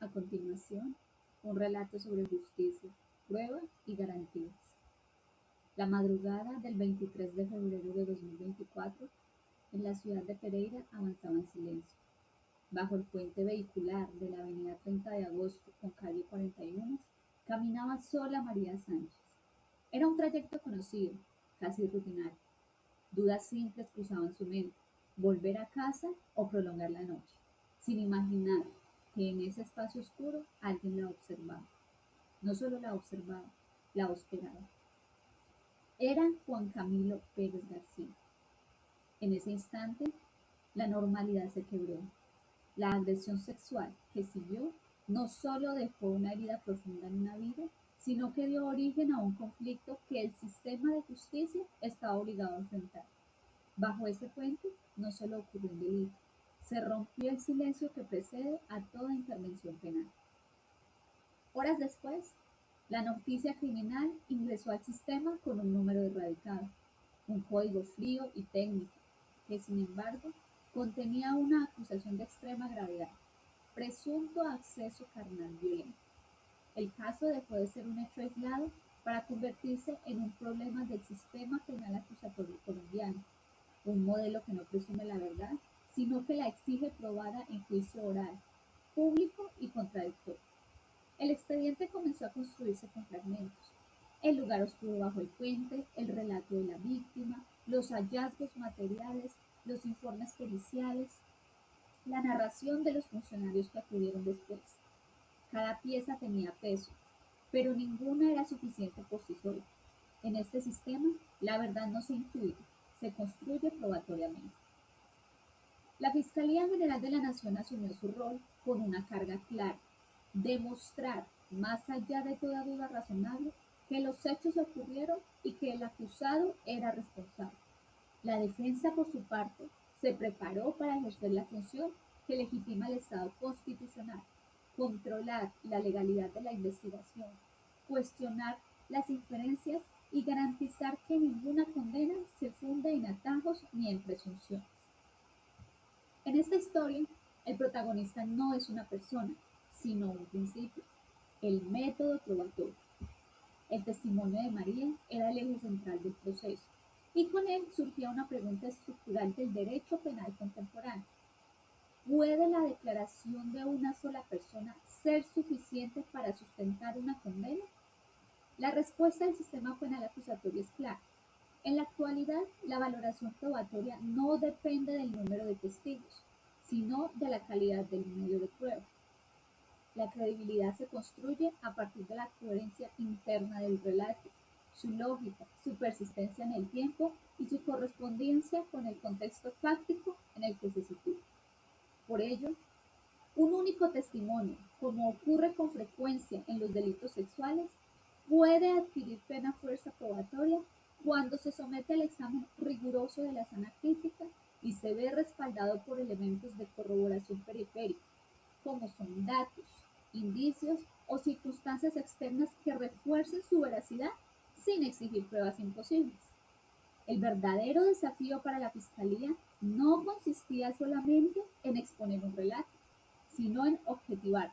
A continuación, un relato sobre justicia, prueba y garantías. La madrugada del 23 de febrero de 2024, en la ciudad de Pereira avanzaba en silencio. Bajo el puente vehicular de la avenida 30 de agosto con calle 41, caminaba sola María Sánchez. Era un trayecto conocido, casi rutinario. Dudas simples cruzaban su mente: volver a casa o prolongar la noche, sin imaginar que en ese espacio oscuro alguien la observaba. No solo la observaba, la esperaba. Era Juan Camilo Pérez García. En ese instante, la normalidad se quebró. La agresión sexual que siguió no solo dejó una herida profunda en una vida, sino que dio origen a un conflicto que el sistema de justicia estaba obligado a enfrentar. Bajo ese puente no solo ocurrió un delito, se rompió el silencio que precede a toda intervención penal. Horas después, la noticia criminal ingresó al sistema con un número erradicado, un código frío y técnico, que sin embargo contenía una acusación de extrema gravedad: presunto acceso carnal violento. El caso dejó de ser un hecho aislado para convertirse en un problema del sistema penal acusatorio colombiano, un modelo que no presume la verdad, sino que la exige probada en juicio oral, público y contradictorio. El expediente comenzó a construirse con fragmentos: el lugar oscuro bajo el puente, el relato de la víctima, los hallazgos materiales, los informes periciales, la narración de los funcionarios que acudieron después. Cada pieza tenía peso, pero ninguna era suficiente por sí sola. En este sistema, la verdad no se intuye, se construye probatoriamente. La Fiscalía General de la Nación asumió su rol con una carga clara: demostrar, más allá de toda duda razonable, que los hechos ocurrieron y que el acusado era responsable. La defensa, por su parte, se preparó para ejercer la función que legitima el Estado constitucional: controlar la legalidad de la investigación, cuestionar las inferencias y garantizar que ninguna condena se funde en atajos ni en presunciones. En esta historia, el protagonista no es una persona, sino un principio: el método probatorio. El testimonio de María era el eje central del proceso, y con él surgía una pregunta estructural del derecho penal contemporáneo: ¿puede la declaración de una sola persona ser suficiente para sustentar una condena? La respuesta del sistema penal acusatorio es clara. En la actualidad, la valoración probatoria no depende del número de testigos, sino de la calidad del medio de prueba. La credibilidad se construye a partir de la coherencia interna del relato, su lógica, su persistencia en el tiempo y su correspondencia con el contexto fáctico en el que se sitúa. Por ello, un único testimonio, como ocurre con frecuencia en los delitos sexuales, puede adquirir plena fuerza probatoria cuando se somete al examen riguroso de la sana crítica y se ve respaldado por elementos de corroboración periférica, como son datos, indicios o circunstancias externas que refuercen su veracidad sin exigir pruebas imposibles. El verdadero desafío para la Fiscalía no consistía solamente en exponer un relato, sino en objetivarlo,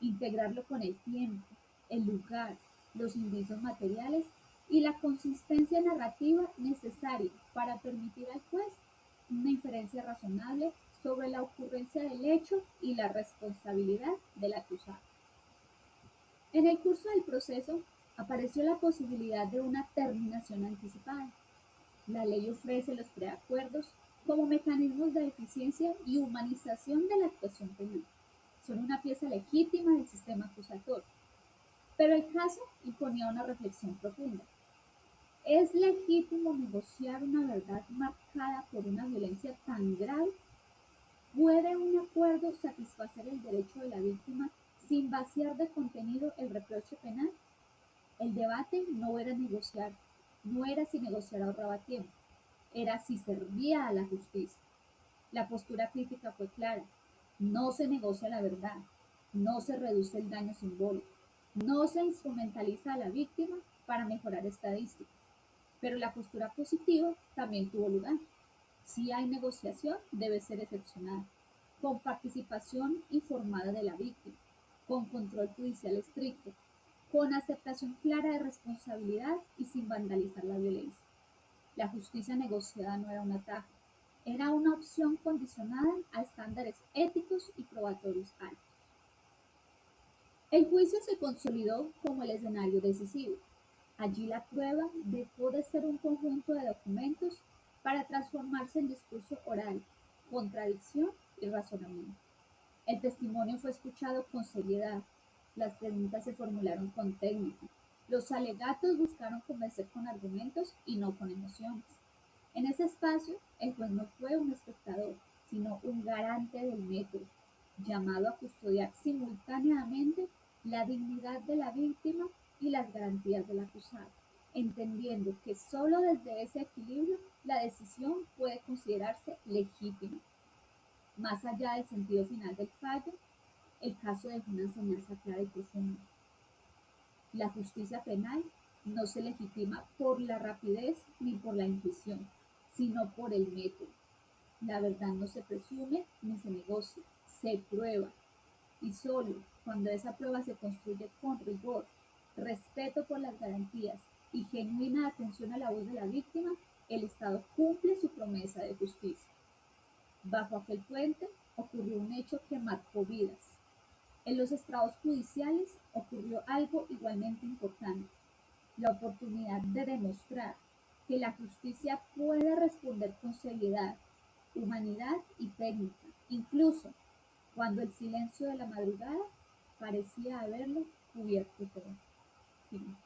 integrarlo con el tiempo, el lugar, los indicios materiales y la consistencia narrativa necesaria para permitir al juez una inferencia razonable sobre la ocurrencia del hecho y la responsabilidad del acusado. En el curso del proceso apareció la posibilidad de una terminación anticipada. La ley ofrece los preacuerdos como mecanismos de eficiencia y humanización de la actuación penal. Son una pieza legítima del sistema acusatorio, pero el caso imponía una reflexión profunda. ¿Es legítimo negociar una verdad marcada por una violencia tan grave? ¿Puede un acuerdo satisfacer el derecho de la víctima sin vaciar de contenido el reproche penal? El debate no era negociar, no era si negociar ahorraba tiempo, era si servía a la justicia. La postura crítica fue clara: no se negocia la verdad, no se reduce el daño simbólico, no se instrumentaliza a la víctima para mejorar estadísticas. Pero la postura positiva también tuvo lugar: si hay negociación, debe ser excepcional, con participación informada de la víctima, con control judicial estricto, con aceptación clara de responsabilidad y sin vandalizar la violencia. La justicia negociada no era un atajo, era una opción condicionada a estándares éticos y probatorios altos. El juicio se consolidó como el escenario decisivo. Allí la prueba dejó de ser un conjunto de documentos para transformarse en discurso oral, contradicción y razonamiento. El testimonio fue escuchado con seriedad, las preguntas se formularon con técnica, los alegatos buscaron convencer con argumentos y no con emociones. En ese espacio, el juez no fue un espectador, sino un garante del método, llamado a custodiar simultáneamente la dignidad de la víctima y las garantías del acusado, entendiendo que solo desde ese equilibrio la decisión puede considerarse legítima. Más allá del sentido final del fallo, el caso dejó una enseñanza clara y profunda. La justicia penal no se legitima por la rapidez ni por la intuición, sino por el método. La verdad no se presume ni se negocia, se prueba. Y solo cuando esa prueba se construye con rigor, respeto por las garantías y genuina atención a la voz de la víctima, el Estado cumple su promesa de justicia. Bajo aquel puente ocurrió un hecho que marcó vidas. En los estrados judiciales ocurrió algo igualmente importante, la oportunidad de demostrar que la justicia puede responder con seriedad, humanidad y técnica, incluso cuando el silencio de la madrugada parecía haberlo cubierto todo. Fin.